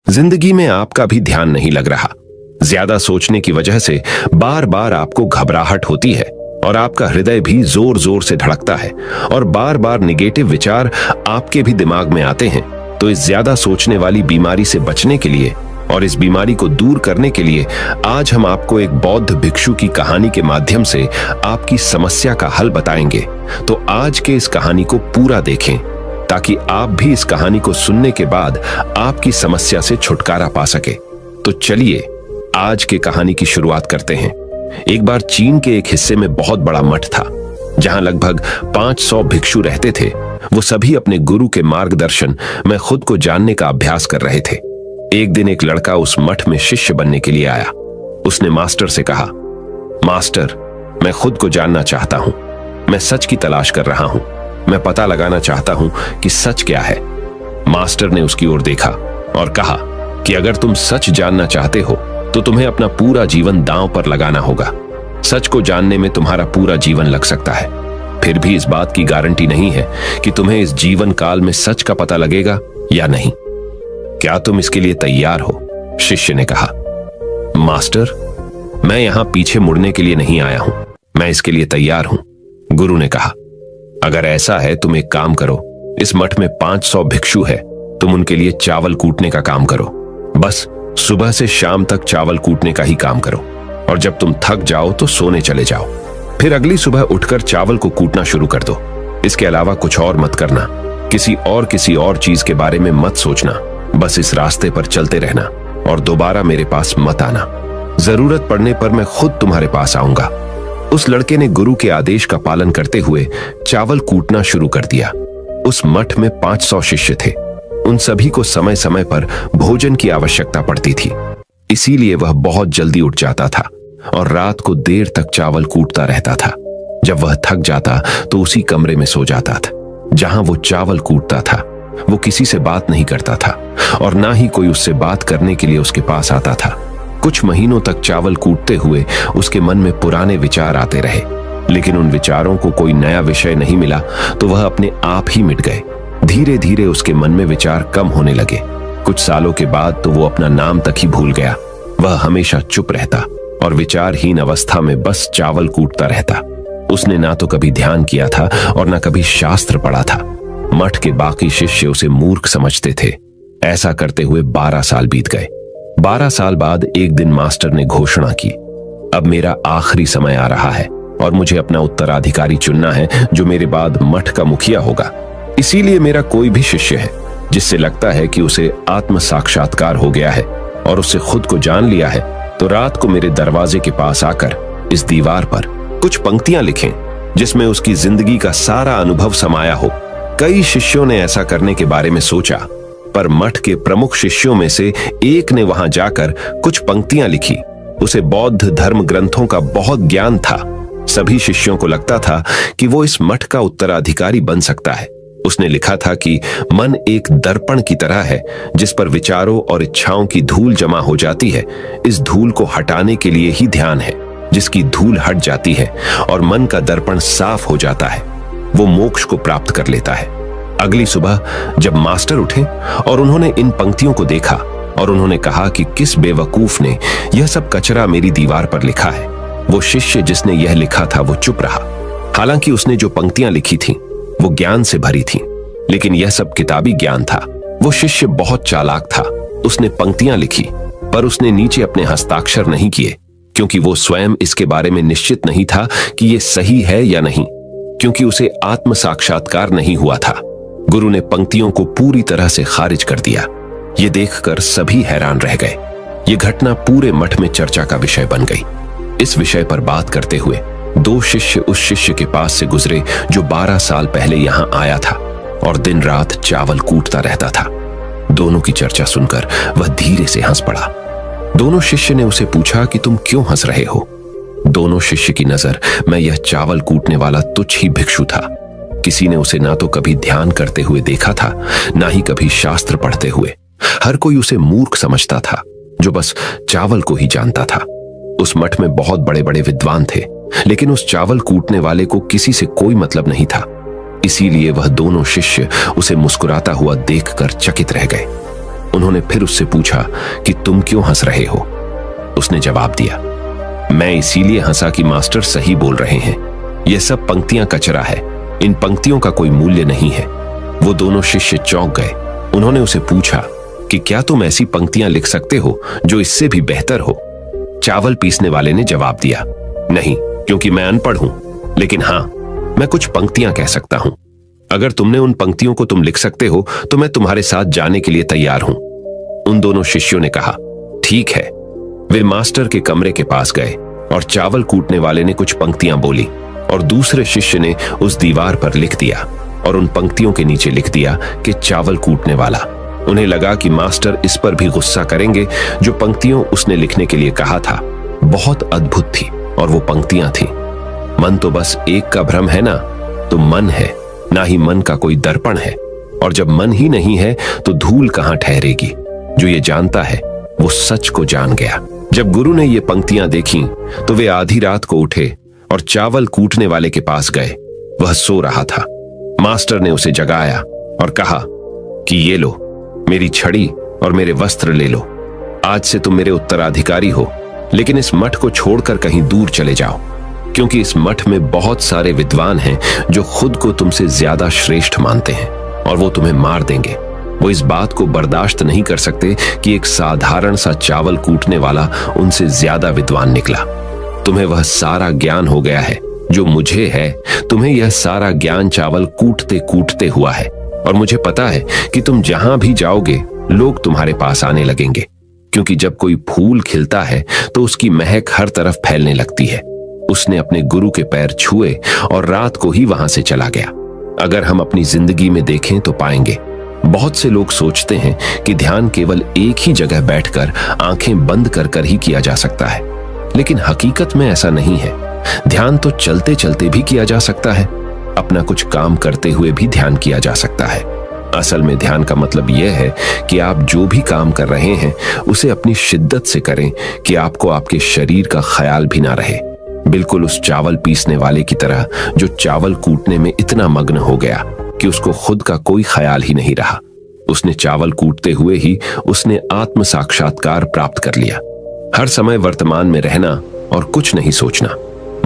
जिंदगी में आपका भी ध्यान नहीं लग रहा। ज्यादा सोचने की वजह से बार बार आपको घबराहट होती है और आपका हृदय भी जोर जोर से धड़कता है और बार बार निगेटिव विचार आपके भी दिमाग में आते हैं। तो इस ज्यादा सोचने वाली बीमारी से बचने के लिए और इस बीमारी को दूर करने के लिए आज हम आपको एक बौद्ध भिक्षु की कहानी के माध्यम से आपकी समस्या का हल बताएंगे। तो आज के इस कहानी को पूरा देखें ताकि आप भी इस कहानी को सुनने के बाद आपकी समस्या से छुटकारा पा सके। तो चलिए आज के कहानी की शुरुआत करते हैं। एक बार चीन के एक हिस्से में बहुत बड़ा मठ था जहां लगभग 500 भिक्षु रहते थे। वो सभी अपने गुरु के मार्गदर्शन में खुद को जानने का अभ्यास कर रहे थे। एक दिन एक लड़का उस मठ में शिष्य बनने के लिए आया। उसने मास्टर से कहा, मास्टर, मैं खुद को जानना चाहता हूं। मैं सच की तलाश कर रहा हूं। मैं पता लगाना चाहता हूं कि सच क्या है। मास्टर ने उसकी ओर देखा और कहा कि अगर तुम सच जानना चाहते हो तो तुम्हें अपना पूरा जीवन दांव पर लगाना होगा। सच को जानने में तुम्हारा पूरा जीवन लग सकता है। फिर भी इस बात की गारंटी नहीं है कि तुम्हें इस जीवन काल में सच का पता लगेगा या नहीं। क्या तुम इसके लिए तैयार हो? शिष्य ने कहा। मास्टर, मैं यहां पीछे मुड़ने के लिए नहीं आया हूं। मैं इसके लिए तैयार हूं। गुरु ने कहा, अगर ऐसा है तुम एक काम करो। इस मठ में 500 भिक्षु है। तुम उनके लिए चावल कूटने का काम करो। बस सुबह से शाम तक चावल कूटने का ही काम करो और जब तुम थक जाओ तो सोने चले जाओ। फिर अगली सुबह उठकर चावल को कूटना शुरू कर दो। इसके अलावा कुछ और मत करना। किसी और चीज के बारे में मत सोचना। बस इस रास्ते पर चलते रहना और दोबारा मेरे पास मत आना। जरूरत पड़ने पर मैं खुद तुम्हारे पास आऊंगा। उस लड़के ने गुरु के आदेश का पालन करते हुए चावल कूटना शुरू कर दिया। उस मठ में 500 शिष्य थे। उन सभी को समय समय पर भोजन की आवश्यकता पड़ती थी। इसीलिए वह बहुत जल्दी उठ जाता था और रात को देर तक चावल कूटता रहता था। जब वह थक जाता तो उसी कमरे में सो जाता था जहां वो चावल कूटता था। वो किसी से बात नहीं करता था और ना ही कोई उससे बात करने के लिए उसके पास आता था। कुछ महीनों तक चावल कूटते हुए उसके मन में पुराने विचार आते रहे, लेकिन उन विचारों को कोई नया विषय नहीं मिला तो वह अपने आप ही मिट गए। धीरे धीरे उसके मन में विचार कम होने लगे। कुछ सालों के बाद तो वो अपना नाम तक ही भूल गया। वह हमेशा चुप रहता और विचारहीन अवस्था में बस चावल कूटता रहता। उसने ना तो कभी ध्यान किया था और ना कभी शास्त्र पढ़ा था। मठ के बाकी शिष्य उसे मूर्ख समझते थे। ऐसा करते हुए 12 साल बीत गए। 12 साल बाद एक दिन मास्टर ने घोषणा की, अब मेरा आखिरी समय आ रहा है और मुझे अपना उत्तराधिकारी चुनना है जो मेरे बाद मठ का मुखिया होगा। इसीलिए मेरा कोई भी शिष्य है जिससे लगता है कि उसे आत्म साक्षात्कार हो गया है और उससे खुद को जान लिया है, तो रात को मेरे दरवाजे के पास आकर इस दीवार पर कुछ पंक्तियां लिखें जिसमें उसकी जिंदगी का सारा अनुभव समाया हो। कई शिष्यों ने ऐसा करने के बारे में सोचा, पर मठ के प्रमुख शिष्यों में से एक ने वहां जाकर कुछ पंक्तियां लिखी। उसे बौद्ध धर्म ग्रंथों का बहुत ज्ञान था। सभी शिष्यों को लगता था कि वो इस मठ का उत्तराधिकारी बन सकता है। उसने लिखा था कि मन एक दर्पण की तरह है जिस पर विचारों और इच्छाओं की धूल जमा हो जाती है। इस धूल को हटाने के लिए ही ध्यान है। जिसकी धूल हट जाती है और मन का दर्पण साफ हो जाता है, वो मोक्ष को प्राप्त कर लेता है। अगली सुबह जब मास्टर उठे और उन्होंने इन पंक्तियों को देखा और उन्होंने कहा कि किस बेवकूफ ने यह सब कचरा मेरी दीवार पर लिखा है। वो शिष्य जिसने यह लिखा था वो चुप रहा। हालांकि उसने जो पंक्तियां लिखी थीं वो ज्ञान से भरी थीं, लेकिन यह सब किताबी ज्ञान था। वो शिष्य बहुत चालाक था। उसने पंक्तियां लिखी पर उसने नीचे अपने हस्ताक्षर नहीं किए, क्योंकि वो स्वयं इसके बारे में निश्चित नहीं था कि यह सही है या नहीं, क्योंकि उसे आत्म साक्षात्कार नहीं हुआ था। गुरु ने पंक्तियों को पूरी तरह से खारिज कर दिया। ये देखकर सभी हैरान रह गए। ये घटना पूरे मठ में चर्चा का विषय बन गई। इस विषय पर बात करते हुए 2 शिष्य उस शिष्य के पास से गुजरे जो 12 साल पहले यहां आया था और दिन रात चावल कूटता रहता था। दोनों की चर्चा सुनकर वह धीरे से हंस पड़ा। दोनों शिष्य ने उसे पूछा कि तुम क्यों हंस रहे हो? दोनों शिष्य की नजर में यह चावल कूटने वाला तुच्छ ही भिक्षु था। किसी ने उसे ना तो कभी ध्यान करते हुए देखा था, ना ही कभी शास्त्र पढ़ते हुए। हर कोई उसे मूर्ख समझता था जो बस चावल को ही जानता था। उस मठ में बहुत बड़े बड़े विद्वान थे, लेकिन उस चावल कूटने वाले को किसी से कोई मतलब नहीं था। इसीलिए वह दोनों शिष्य उसे मुस्कुराता हुआ देखकर चकित रह गए। उन्होंने फिर उससे पूछा कि तुम क्यों हंस रहे हो। उसने जवाब दिया, मैं इसीलिए हंसा कि मास्टर सही बोल रहे हैं। यह सब पंक्तियां कचरा है, इन पंक्तियों का कोई मूल्य नहीं है। वो दोनों शिष्य चौंक गए। उन्होंने उसे पूछा कि क्या तुम ऐसी पंक्तियां लिख सकते हो जो इससे भी बेहतर हो। चावल पीसने वाले ने जवाब दिया, नहीं, क्योंकि मैं अनपढ़ हूं, लेकिन हां, मैं कुछ पंक्तियां कह सकता हूं। अगर तुमने उन पंक्तियों को तुम लिख सकते हो तो मैं तुम्हारे साथ जाने के लिए तैयार हूं। उन दोनों शिष्यों ने कहा, ठीक है। वे मास्टर के कमरे के पास गए और चावल कूटने वाले ने कुछ पंक्तियां बोली और दूसरे शिष्य ने उस दीवार पर लिख दिया और उन पंक्तियों के नीचे लिख दिया कि चावल कूटने वाला। उन्हें लगा कि मास्टर इस पर भी गुस्सा करेंगे। जो पंक्तियों उसने लिखने के लिए कहा था बहुत अद्भुत थी और वो पंक्तियां थी, मन तो बस एक का भ्रम है ना, तो मन है, ना ही मन का कोई दर्पण है। और जब मन ही नहीं है तो धूल कहां ठहरेगी। जो ये जानता है वो सच को जान गया। जब गुरु ने ये पंक्तियां देखी तो वे आधी रात को उठे और चावल कूटने वाले के पास गए। वह सो रहा था। मास्टर ने उसे जगाया और कहा कि ये लो, मेरी छड़ी और मेरे वस्त्र ले लो। आज से तुम मेरे उत्तराधिकारी हो, लेकिन इस मठ को छोड़कर कहीं दूर चले जाओ, क्योंकि इस मठ में बहुत सारे विद्वान हैं जो खुद को तुमसे ज्यादा श्रेष्ठ मानते हैं और वो तुम्हें मार देंगे। वो इस बात को बर्दाश्त नहीं कर सकते कि एक साधारण सा चावल कूटने वाला उनसे ज्यादा विद्वान निकला। तुम्हें वह सारा ज्ञान हो गया है जो मुझे है। तुम्हें यह सारा ज्ञान चावल कूटते कूटते हुआ है और मुझे पता है कि तुम जहां भी जाओगे लोग तुम्हारे पास आने लगेंगे, क्योंकि जब कोई फूल खिलता है तो उसकी महक हर तरफ फैलने लगती है। उसने अपने गुरु के पैर छुए और रात को ही वहां से चला गया। अगर हम अपनी जिंदगी में देखें तो पाएंगे बहुत से लोग सोचते हैं कि ध्यान केवल एक ही जगह बैठकर आंखें बंद कर कर ही किया जा सकता है, लेकिन हकीकत में ऐसा नहीं है। ध्यान तो चलते चलते भी किया जा सकता है, अपना कुछ काम करते हुए भी ध्यान किया जा सकता है। असल में ध्यान का मतलब यह है कि आप जो भी काम कर रहे हैं उसे अपनी शिद्दत से करें कि आपको आपके शरीर का ख्याल भी ना रहे। बिल्कुल उस चावल पीसने वाले की तरह जो चावल कूटने में इतना मग्न हो गया कि उसको खुद का कोई ख्याल ही नहीं रहा। उसने चावल कूटते हुए ही उसने आत्म साक्षात्कार प्राप्त कर लिया। हर समय वर्तमान में रहना और कुछ नहीं सोचना।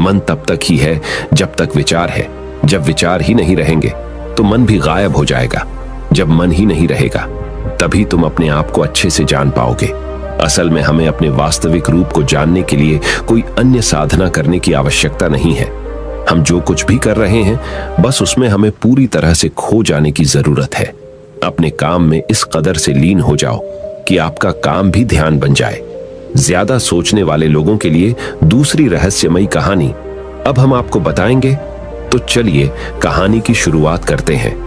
मन तब तक ही है जब तक विचार है। जब विचार ही नहीं रहेंगे तो मन भी गायब हो जाएगा। जब मन ही नहीं रहेगा तभी तुम अपने आप को अच्छे से जान पाओगे। असल में हमें अपने वास्तविक रूप को जानने के लिए कोई अन्य साधना करने की आवश्यकता नहीं है। हम जो कुछ भी कर रहे हैं बस उसमें हमें पूरी तरह से खो जाने की जरूरत है। अपने काम में इस कदर से लीन हो जाओ कि आपका काम भी ध्यान बन जाए। ज्यादा सोचने वाले लोगों के लिए दूसरी रहस्यमयी कहानी अब हम आपको बताएंगे, तो चलिए कहानी की शुरुआत करते हैं।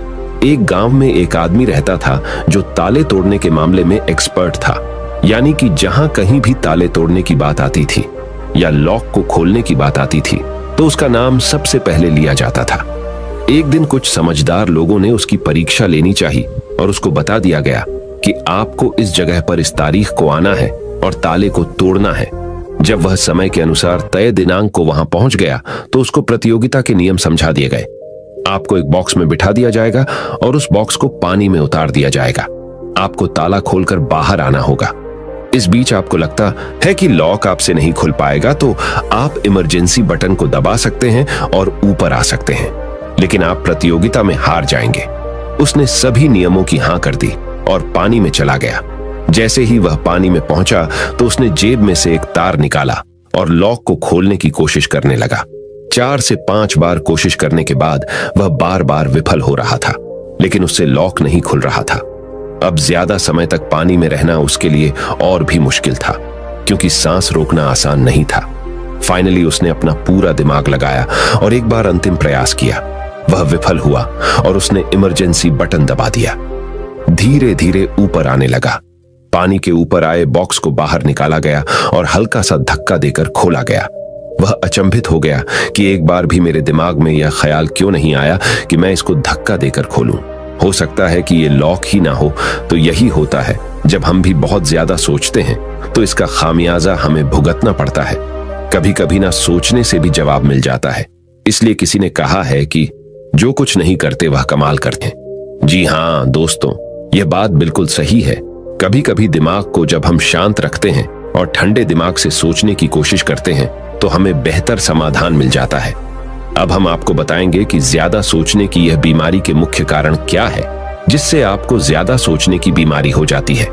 एक गांव में एक आदमी रहता था जो ताले तोड़ने के मामले में एक्सपर्ट था। यानी कि जहां कहीं भी ताले तोड़ने की बात आती थी या लॉक को खोलने की बात आती थी तो उसका नाम सबसे पहले लिया जाता था। एक दिन कुछ समझदार लोगों ने उसकी परीक्षा लेनी चाहिए और उसको बता दिया गया कि आपको इस जगह पर इस तारीख को आना है और ताले को तोड़ना है। जब वह समय के अनुसार तय दिनांक को वहां पहुंच गया तो उसको प्रतियोगिता के नियम समझा दिए गए। आपको एक बॉक्स में बिठा दिया जाएगा और उस बॉक्स को पानी में उतार दिया जाएगा। आपको ताला खोलकर बाहर आना होगा। इस बीच आपको लगता है कि लॉक आपसे नहीं खुल पाएगा तो आप इमरजेंसी बटन को दबा सकते हैं और ऊपर आ सकते हैं, लेकिन आप प्रतियोगिता में हार जाएंगे। उसने सभी नियमों की हां कर दी और पानी में चला गया। जैसे ही वह पानी में पहुंचा तो उसने जेब में से एक तार निकाला और लॉक को खोलने की कोशिश करने लगा। 4 से 5 बार कोशिश करने के बाद वह बार बार विफल हो रहा था, लेकिन उससे लॉक नहीं खुल रहा था। अब ज्यादा समय तक पानी में रहना उसके लिए और भी मुश्किल था, क्योंकि सांस रोकना आसान नहीं था। फाइनली उसने अपना पूरा दिमाग लगाया और एक बार अंतिम प्रयास किया। वह विफल हुआ और उसने इमरजेंसी बटन दबा दिया। धीरे धीरे ऊपर आने लगा। पानी के ऊपर आए बॉक्स को बाहर निकाला गया और हल्का सा धक्का देकर खोला गया। वह अचंभित हो गया कि एक बार भी मेरे दिमाग में यह ख्याल क्यों नहीं आया कि मैं इसको धक्का देकर खोलूं। हो सकता है कि ये लॉक ही ना हो। तो यही होता है, जब हम भी बहुत ज्यादा सोचते हैं तो इसका खामियाजा हमें भुगतना पड़ता है। कभी कभी ना सोचने से भी जवाब मिल जाता है। इसलिए किसी ने कहा है कि जो कुछ नहीं करते वह कमाल करते हैं। जी हाँ दोस्तों, यह बात बिल्कुल सही है। कभी कभी दिमाग को जब हम शांत रखते हैं और ठंडे दिमाग से सोचने की कोशिश करते हैं तो हमें बेहतर समाधान मिल जाता है। अब हम आपको बताएंगे कि ज्यादा सोचने की यह बीमारी के मुख्य कारण क्या है, जिससे आपको ज्यादा सोचने की बीमारी हो जाती है।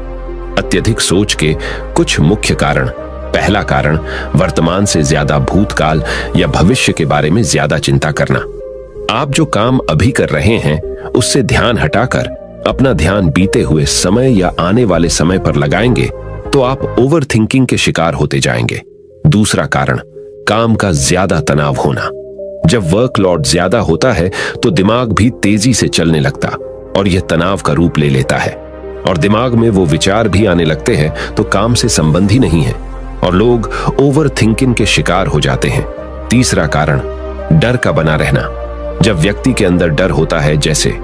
अत्यधिक सोच के कुछ मुख्य कारण। पहला कारण, वर्तमान से ज्यादा भूतकाल या भविष्य के बारे में ज्यादा चिंता करना। आप जो काम अभी कर रहे हैं उससे ध्यान हटाकर अपना ध्यान बीते हुए समय या आने वाले समय पर लगाएंगे तो आप ओवर थिंकिंग के शिकार होते जाएंगे। दूसरा कारण, काम का ज्यादा तनाव होना। जब वर्कलोड ज्यादा होता है तो दिमाग भी तेजी से चलने लगता और यह तनाव का रूप ले लेता है और दिमाग में वो विचार भी आने लगते हैं तो काम से संबंध ही नहीं है और लोग ओवर थिंकिंग के शिकार हो जाते हैं। तीसरा कारण, डर का बना रहना। जब व्यक्ति के अंदर डर होता है, जैसे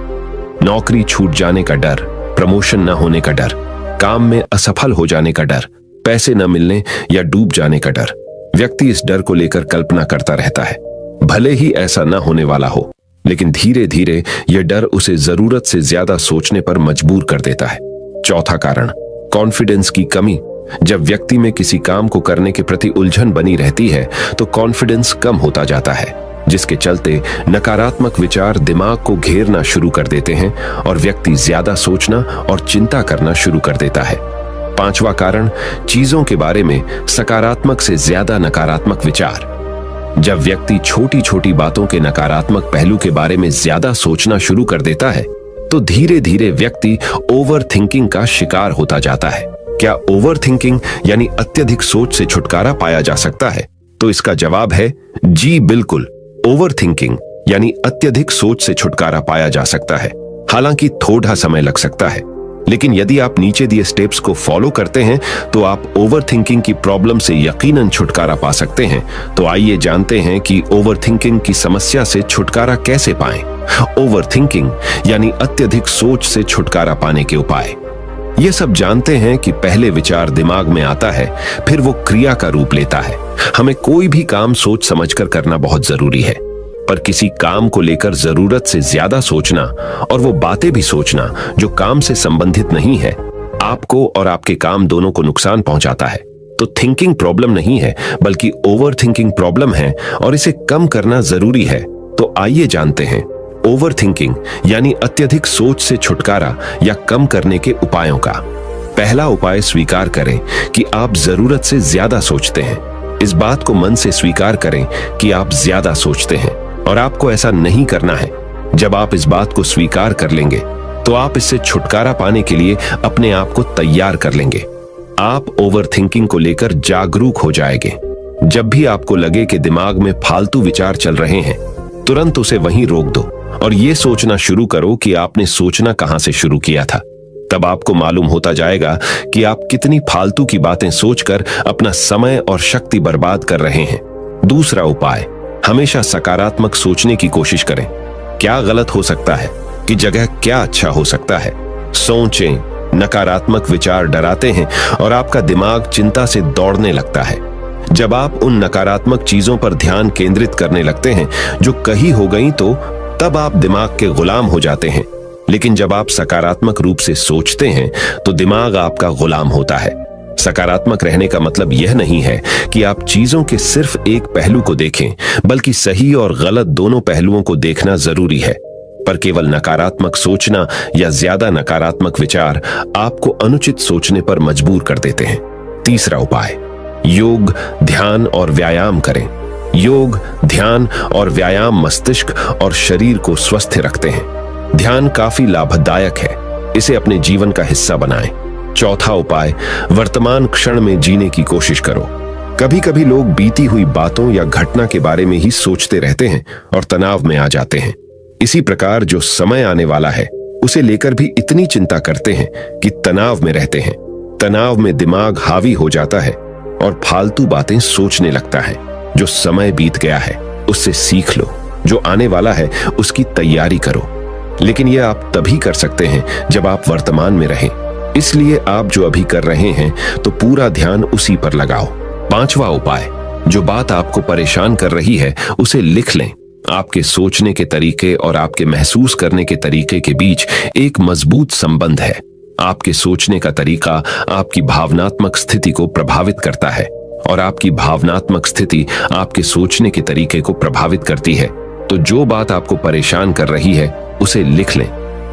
नौकरी छूट जाने का डर, प्रमोशन न होने का डर, काम में असफल हो जाने का डर, पैसे न मिलने या डूब जाने का डर, व्यक्ति इस डर को लेकर कल्पना करता रहता है। भले ही ऐसा न होने वाला हो, लेकिन धीरे धीरे यह डर उसे जरूरत से ज्यादा सोचने पर मजबूर कर देता है। चौथा कारण, कॉन्फिडेंस की कमी। जब व्यक्ति में किसी काम को करने के प्रति उलझन बनी रहती है तो कॉन्फिडेंस कम होता जाता है, जिसके चलते नकारात्मक विचार दिमाग को घेरना शुरू कर देते हैं और व्यक्ति ज्यादा सोचना और चिंता करना शुरू कर देता है। पांचवा कारण, चीजों के बारे में सकारात्मक से ज्यादा नकारात्मक विचार। जब व्यक्ति छोटी छोटी बातों के नकारात्मक पहलू के बारे में ज्यादा सोचना शुरू कर देता है तो धीरे धीरे व्यक्ति ओवर थिंकिंग का शिकार होता जाता है। क्या ओवर थिंकिंग यानी अत्यधिक सोच से छुटकारा पाया जा सकता है? तो इसका जवाब है जी बिल्कुल। ओवर थिंकिंग यानी अत्यधिक सोच से छुटकारा पाया जा सकता है, हालांकि थोड़ा समय लग सकता है, लेकिन यदि आप नीचे दिए स्टेप्स को फॉलो करते हैं तो आप ओवर थिंकिंग की प्रॉब्लम से यकीनन छुटकारा पा सकते हैं। तो आइए जानते हैं कि ओवर थिंकिंग की समस्या से छुटकारा कैसे पाएं। ओवर थिंकिंग यानी अत्यधिक सोच से छुटकारा पाने के उपाय। ये सब जानते हैं कि पहले विचार दिमाग में आता है, फिर वो क्रिया का रूप लेता है। हमें कोई भी काम सोच समझकर करना बहुत जरूरी है, पर किसी काम को लेकर जरूरत से ज्यादा सोचना और वो बातें भी सोचना जो काम से संबंधित नहीं है, आपको और आपके काम दोनों को नुकसान पहुंचाता है। तो थिंकिंग प्रॉब्लम नहीं है, बल्कि ओवर थिंकिंग प्रॉब्लम है और इसे कम करना जरूरी है। तो आइए जानते हैं ओवर थिंकिंग यानी अत्यधिक सोच से छुटकारा या कम करने के उपायों का। पहला उपाय, स्वीकार करें कि आप जरूरत से ज्यादा सोचते हैं। इस बात को मन से स्वीकार करें कि आप ज्यादा सोचते हैं और आपको ऐसा नहीं करना है। जब आप इस बात को स्वीकार कर लेंगे तो आप इससे छुटकारा पाने के लिए अपने आप को तैयार कर लेंगे। आप ओवर थिंकिंग को लेकर जागरूक हो जाएंगे। जब भी आपको लगे कि दिमाग में फालतू विचार चल रहे हैं, तुरंत उसे वहीं रोक दो और ये सोचना शुरू करो कि आपने सोचना कहां से शुरू किया था। तब आपको मालूम होता जाएगा कि आप कितनी फालतू की बातें सोचकर अपना समय और शक्ति बर्बाद कर रहे हैं। दूसरा उपाय, हमेशा सकारात्मक सोचने की कोशिश करें। क्या गलत हो सकता है कि जगह क्या अच्छा हो सकता है। सोचें। नकारात्मक विचार डराते हैं और आपका दिमाग चिंता से दौड़ने लगता है। जब आप उन नकारात्मक चीजों पर ध्यान केंद्रित करने लगते हैं जो कही हो गई, तो तब आप दिमाग के गुलाम हो जाते हैं। लेकिन जब आप सकारात्मक रूप से सोचते हैं तो दिमाग आपका गुलाम होता है। सकारात्मक रहने का मतलब यह नहीं है कि आप चीजों के सिर्फ एक पहलू को देखें, बल्कि सही और गलत दोनों पहलुओं को देखना जरूरी है। पर केवल नकारात्मक सोचना या ज्यादा नकारात्मक विचार आपको अनुचित सोचने पर मजबूर कर देते हैं। तीसरा उपाय, योग, ध्यान और व्यायाम करें। योग, ध्यान और व्यायाम मस्तिष्क और शरीर को स्वस्थ रखते हैं। ध्यान काफी लाभदायक है, इसे अपने जीवन का हिस्सा बनाएं। चौथा उपाय, वर्तमान क्षण में जीने की कोशिश करो। कभी कभी लोग बीती हुई बातों या घटना के बारे में ही सोचते रहते हैं और तनाव में आ जाते हैं। इसी प्रकार जो समय आने वाला है उसे लेकर भी इतनी चिंता करते हैं कि तनाव में रहते हैं। तनाव में दिमाग हावी हो जाता है और फालतू बातें सोचने लगता है। जो समय बीत गया है उससे सीख लो, जो आने वाला है उसकी तैयारी करो। लेकिन यह आप तभी कर सकते हैं जब आप वर्तमान में रहें। इसलिए आप जो अभी कर रहे हैं तो पूरा ध्यान उसी पर लगाओ। पांचवा उपाय, जो बात आपको परेशान कर रही है उसे लिख लें। आपके सोचने के तरीके और आपके महसूस करने के तरीके के बीच एक मजबूत संबंध है। आपके सोचने का तरीका आपकी भावनात्मक स्थिति को प्रभावित करता है और आपकी भावनात्मक स्थिति आपके सोचने के तरीके को प्रभावित करती है। तो जो बात आपको परेशान कर रही है उसे लिख लें।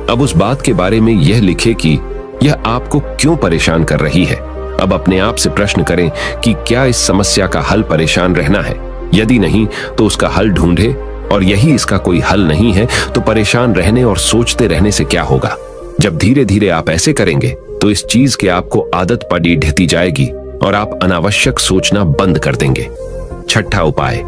अब उस बात के बारे में यह लिखें कि यह आपको क्यों परेशान कर रही है। अब अपने आप से प्रश्न करें कि क्या इस समस्या का हल परेशान रहना है। यदि नहीं तो उसका हल ढूंढे, और यही इसका कोई हल नहीं है तो परेशान रहने और सोचते रहने से क्या होगा। जब धीरे धीरे आप ऐसे करेंगे तो इस चीज की आपको आदत पड़ी ढहती जाएगी और आप अनावश्यक सोचना बंद कर देंगे। छठा उपाय,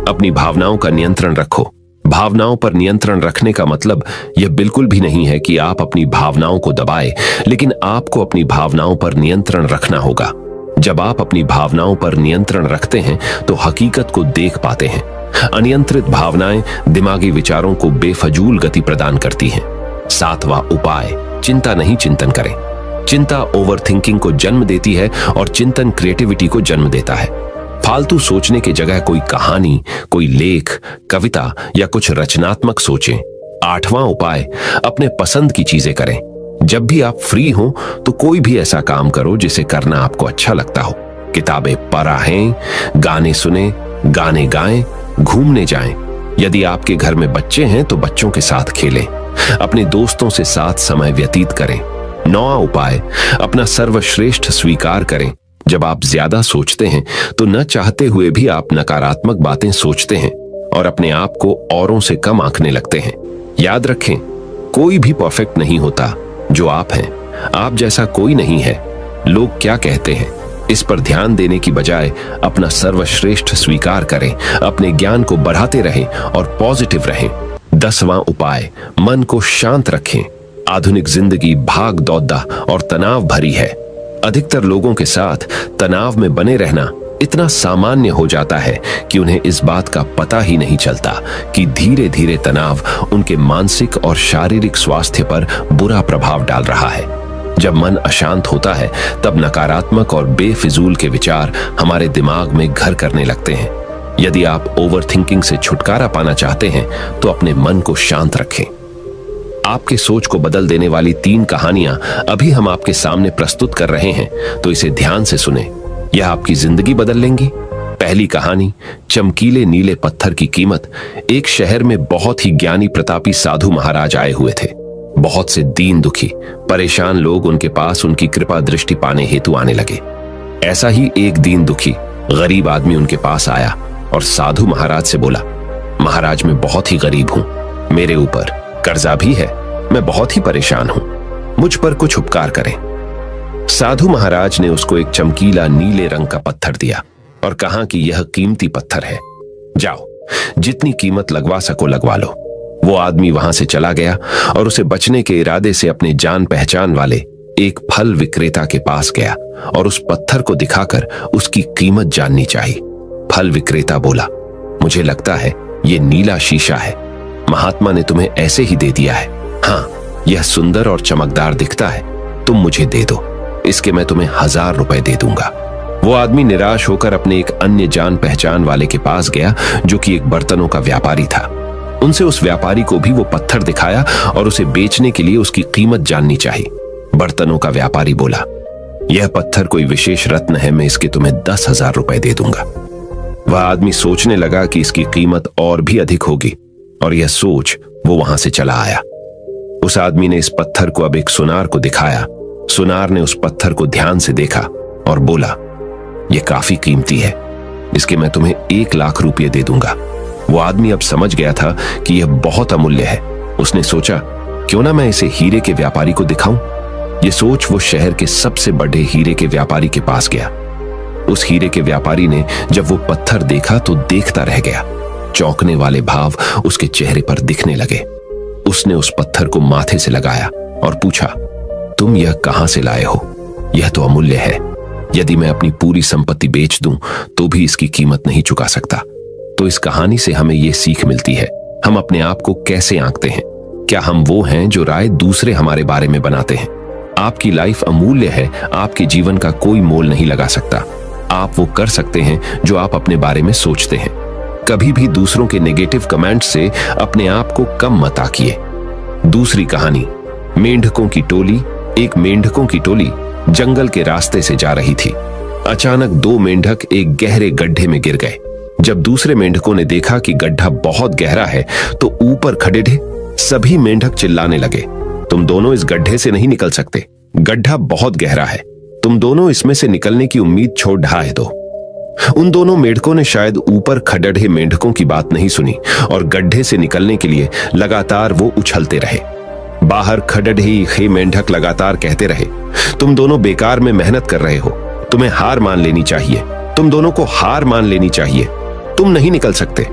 अपनी भावनाओं का नियंत्रण रखो। भावनाओं पर नियंत्रण रखने का मतलब यह बिल्कुल भी नहीं है कि आप अपनी भावनाओं को दबाएं, लेकिन आपको अपनी भावनाओं पर नियंत्रण रखना होगा। जब आप अपनी भावनाओं पर नियंत्रण रखते हैं तो हकीकत को देख पाते हैं। अनियंत्रित भावनाएं दिमागी विचारों को बेफजूल गति प्रदान करती हैं। सातवां उपाय, चिंता नहीं चिंतन करें। चिंता ओवरथिंकिंग को जन्म देती है और चिंतन क्रिएटिविटी को जन्म देता है। फालतू सोचने की जगह कोई कहानी, कोई लेख, कविता या कुछ रचनात्मक सोचें। आठवां उपाय, अपने पसंद की चीजें करें। जब भी आप फ्री हो तो कोई भी ऐसा काम करो जिसे करना आपको अच्छा लगता हो। किताबें पढ़ें, गाने सुने, गाने गाएं, घूमने जाएं। यदि आपके घर में बच्चे हैं तो बच्चों के साथ खेलें। अपने दोस्तों से साथ समय व्यतीत करें। नौवां उपाय, अपना सर्वश्रेष्ठ स्वीकार करें। जब आप ज्यादा सोचते हैं तो न चाहते हुए भी आप नकारात्मक बातें सोचते हैं और अपने आप को औरों से कम आंकने लगते हैं। याद रखें, कोई भी परफेक्ट नहीं होता जो आप हैं। आप जैसा कोई नहीं है। लोग क्या कहते हैं इस पर ध्यान देने की बजाय अपना सर्वश्रेष्ठ स्वीकार करें, अपने ज्ञान को बढ़ाते रहें और पॉजिटिव रहें। 10वां उपाय, मन को शांत रखें। आधुनिक जिंदगी भाग दौड़ और तनाव भरी है। अधिकतर लोगों के साथ तनाव में बने रहना इतना सामान्य हो जाता है कि उन्हें इस बात का पता ही नहीं चलता कि धीरे धीरे तनाव उनके मानसिक और शारीरिक स्वास्थ्य पर बुरा प्रभाव डाल रहा है। जब मन अशांत होता है तब नकारात्मक और बेफिजूल के विचार हमारे दिमाग में घर करने लगते हैं। यदि आप ओवरथिंकिंग से छुटकारा पाना चाहते हैं तो अपने मन को शांत रखें। आपके सोच को बदल देने वाली 3 कहानियां अभी हम आपके सामने प्रस्तुत कर रहे हैं, तो इसे ध्यान से सुने। यह आपकी जिंदगी बदल लेंगी। पहली कहानी, चमकीले नीले पत्थर की कीमत। एक शहर में बहुत ही ज्ञानी प्रतापी साधु महाराज आए हुए थे। बहुत से दीन दुखी परेशान लोग उनके पास उनकी कृपा दृष्टि पाने हेतु आने लगे। ऐसा ही एक दीन दुखी गरीब आदमी उनके पास आया और साधु महाराज से बोला, महाराज मैं बहुत ही गरीब हूं, मेरे ऊपर कर्जा भी है, मैं बहुत ही परेशान हूं, मुझ पर कुछ उपकार करें। साधु महाराज ने उसको एक चमकीला नीले रंग का पत्थर दिया और कहा कि यह कीमती पत्थर है, जाओ जितनी कीमत लगवा सको लगवा लो। वो आदमी वहां से चला गया और उसे बचने के इरादे से अपने जान पहचान वाले एक फल विक्रेता के पास गया और उस पत्थर को दिखाकर उसकी कीमत जाननी चाहिए। फल विक्रेता बोला, मुझे लगता है ये नीला शीशा है, महात्मा ने तुम्हें ऐसे ही दे दिया है। हाँ, यह सुंदर और चमकदार दिखता है, तुम मुझे दे दो, इसके मैं तुम्हें 1000 रुपए दे दूंगा। वो आदमी निराश होकर अपने एक अन्य जान पहचान वाले के पास गया जो कि एक बर्तनों का व्यापारी था। उनसे उस व्यापारी को भी वो पत्थर दिखाया और उसे बेचने के लिए उसकी कीमत जाननी चाहिए। बर्तनों का व्यापारी बोला, यह पत्थर कोई विशेष रत्न है, मैं इसके तुम्हें 10,000 रुपए दे दूंगा। वह आदमी सोचने लगा कि इसकी कीमत और भी अधिक होगी और यह सोच वो वहां से चला आया। उस आदमी ने इस पत्थर को अब एक सुनार को दिखाया। सुनार ने उस पत्थर को ध्यान से देखा और बोला, यह काफी कीमती है, इसके मैं तुम्हें 1 लाख रुपये दे दूंगा। वो आदमी अब समझ गया था कि यह बहुत अमूल्य है। उसने सोचा, क्यों ना मैं इसे हीरे के व्यापारी को दिखाऊं। यह सोच वो शहर के सबसे बड़े हीरे के व्यापारी के पास गया। उस हीरे के व्यापारी ने जब वो पत्थर देखा तो देखता रह गया। चौंकने वाले भाव उसके चेहरे पर दिखने लगे। उसने उस पत्थर को माथे से लगाया और पूछा, तुम यह कहां से लाए हो? यह तो अमूल्य है, यदि मैं अपनी पूरी संपत्ति बेच दूं तो भी इसकी कीमत नहीं चुका सकता। तो इस कहानी से हमें यह सीख मिलती है, हम अपने आप को कैसे आंकते हैं। क्या हम वो हैं जो राय दूसरे हमारे बारे में बनाते हैं? आपकी लाइफ अमूल्य है, आपके जीवन का कोई मोल नहीं लगा सकता। आप वो कर सकते हैं जो आप अपने बारे में सोचते हैं। कभी भी दूसरों के नेगेटिव कमेंट से अपने आप को कम मत आंकिए। दूसरी कहानी, मेंढकों की टोली एक मेंढकों की टोली जंगल के रास्ते से जा रही थी। अचानक दो मेंढक एक गहरे गड्ढे में गिर गए। जब दूसरे मेंढकों ने देखा कि गड्ढा बहुत गहरा है तो ऊपर खड़े सभी मेंढक चिल्लाने लगे, तुम दोनों इस गड्ढे से नहीं निकल सकते, गड्ढा बहुत गहरा है, तुम दोनों इसमें से निकलने की उम्मीद छोड़ ढाए दो। उन दोनों मेंढकों ने शायद ऊपर खड़े मेंढकों की बात नहीं सुनी और गड्ढे से निकलने के लिए लगातार वो उछलते रहे। बाहर खड़े मेंढक लगातार कहते रहे, तुम दोनों बेकार में मेहनत कर रहे हो, तुम्हें हार मान लेनी चाहिए, तुम दोनों को हार मान लेनी चाहिए, तुम नहीं निकल सकते।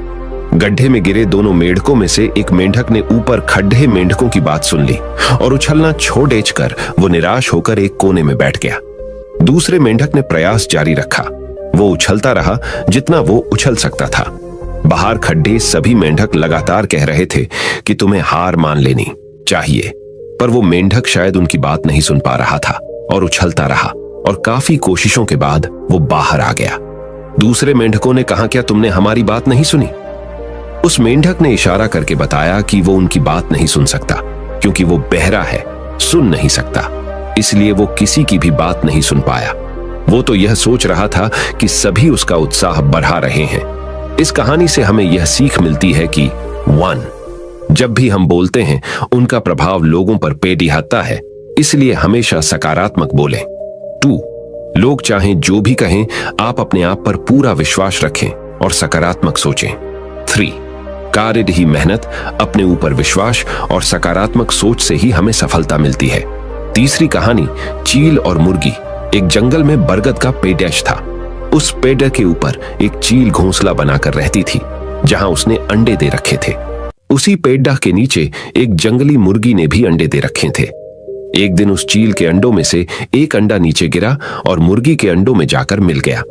गड्ढे में गिरे दोनों मेंढकों में से एक मेंढक ने ऊपर खड़े मेंढकों की बात सुन ली और उछलना छोड़ कर वो निराश होकर एक कोने में बैठ गया। दूसरे मेंढक ने प्रयास जारी रखा, वो उछलता रहा जितना वो उछल सकता था। बाहर खड़े सभी मेंढक लगातार कह रहे थे कि तुम्हें हार मान लेनी चाहिए, पर वो मेंढक शायद उनकी बात नहीं सुन पा रहा था और उछलता रहा और काफी कोशिशों के बाद वो बाहर आ गया। दूसरे मेंढकों ने कहा, क्या तुमने हमारी बात नहीं सुनी? उस मेंढक ने इशारा करके बताया कि वो उनकी बात नहीं सुन सकता क्योंकि वो बहरा है, सुन नहीं सकता, इसलिए वो किसी की भी बात नहीं सुन पाया। वो तो यह सोच रहा था कि सभी उसका उत्साह बढ़ा रहे हैं। इस कहानी से हमें यह सीख मिलती है कि 1, जब भी हम बोलते हैं उनका प्रभाव लोगों पर पेढ़ाता है, इसलिए हमेशा सकारात्मक बोलें। 2, लोग चाहें जो भी कहें, आप अपने आप पर पूरा विश्वास रखें और सकारात्मक सोचें। 3, कार्य ही मेहनत, अपने ऊपर विश्वास और सकारात्मक सोच से ही हमें सफलता मिलती है। तीसरी कहानी, चील और मुर्गी। एक जंगल में बरगद का पेड़ था। उस पेड़ के ऊपर एक चील घोंसला बनाकर रहती थी जहां उसने अंडे दे रखे थे। उसी पेड़ के नीचे एक जंगली मुर्गी ने भी अंडे दे रखे थे। एक दिन उस चील के अंडों में से एक अंडा नीचे गिरा और मुर्गी के अंडों में जाकर मिल गया।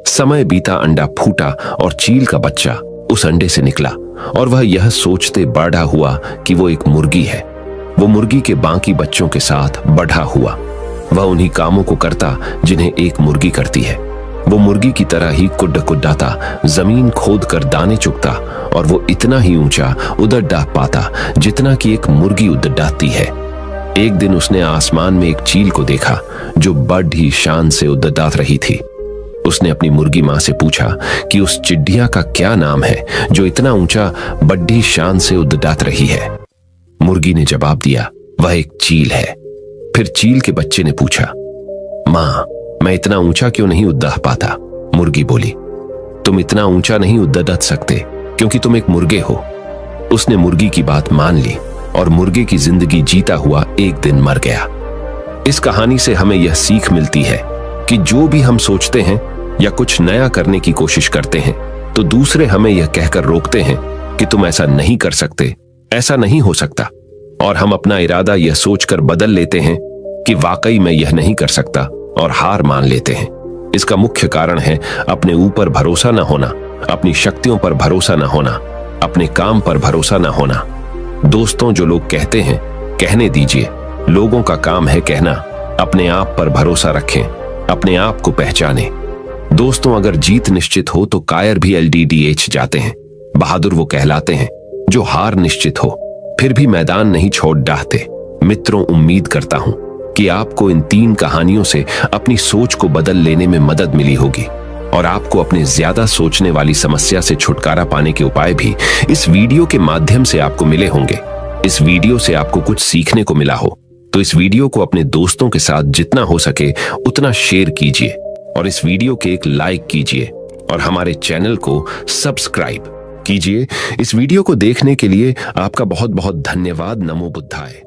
समय बीता, अंडा फूटा और चील का बच्चा उस अंडे से निकला और वह यह सोचते बड़ा हुआ कि वो एक मुर्गी है। वो मुर्गी के बाकी बच्चों के साथ बढ़ा हुआ। वह उन्हीं कामों को करता जिन्हें एक मुर्गी करती है। वो मुर्गी की तरह ही कुड्डाता, जमीन खोद कर दाने चुगता और वो इतना ही ऊंचा उड़द डाह पाता जितना कि एक मुर्गी उड़द डाहती है। एक दिन उसने आसमान में एक चील को देखा जो बड़ी शान से उड़द डाह रही थी। उसने अपनी मुर्गी मां से पूछा कि उस चिड़िया का क्या नाम है जो इतना ऊंचा बड़ी शान से उड़द डाह रही है। मुर्गी ने जवाब दिया, वह एक चील है। फिर चील के बच्चे ने पूछा, मां, मैं इतना ऊंचा क्यों नहीं उड़द डाह पाता? मुर्गी बोली, तुम इतना ऊंचा नहीं उड़द डाह सकते क्योंकि तुम एक मुर्गे हो। उसने मुर्गी की बात मान ली और मुर्गे की जिंदगी जीता हुआ एक दिन मर गया। इस कहानी से हमें यह सीख मिलती है कि जो भी हम सोचते हैं या कुछ नया करने की कोशिश करते हैं तो दूसरे हमें यह कहकर रोकते हैं कि तुम ऐसा नहीं कर सकते, ऐसा नहीं हो सकता, और हम अपना इरादा यह सोचकर बदल लेते हैं कि वाकई मैं यह नहीं कर सकता और हार मान लेते हैं। इसका मुख्य कारण है अपने ऊपर भरोसा न होना, अपनी शक्तियों पर भरोसा न होना, अपने काम पर भरोसा न होना। दोस्तों, जो लोग कहते हैं कहने दीजिए, लोगों का काम है कहना। अपने आप पर भरोसा रखें, अपने आप को पहचानें। दोस्तों, अगर जीत निश्चित हो तो कायर भी LDDH जाते हैं। बहादुर वो कहलाते हैं जो हार निश्चित हो फिर भी मैदान नहीं छोड़ डाहते। मित्रों, उम्मीद करता हूं कि आपको इन 3 कहानियों से अपनी सोच को बदल लेने में मदद मिली होगी और आपको अपने ज्यादा सोचने वाली समस्या से छुटकारा पाने के उपाय भी इस वीडियो के माध्यम से आपको मिले होंगे। इस वीडियो से आपको कुछ सीखने को मिला हो तो इस वीडियो को अपने दोस्तों के साथ जितना हो सके उतना शेयर कीजिए और इस वीडियो के एक लाइक कीजिए और हमारे चैनल को सब्सक्राइब कीजिए। इस वीडियो को देखने के लिए आपका बहुत बहुत धन्यवाद। नमो बुद्धाय।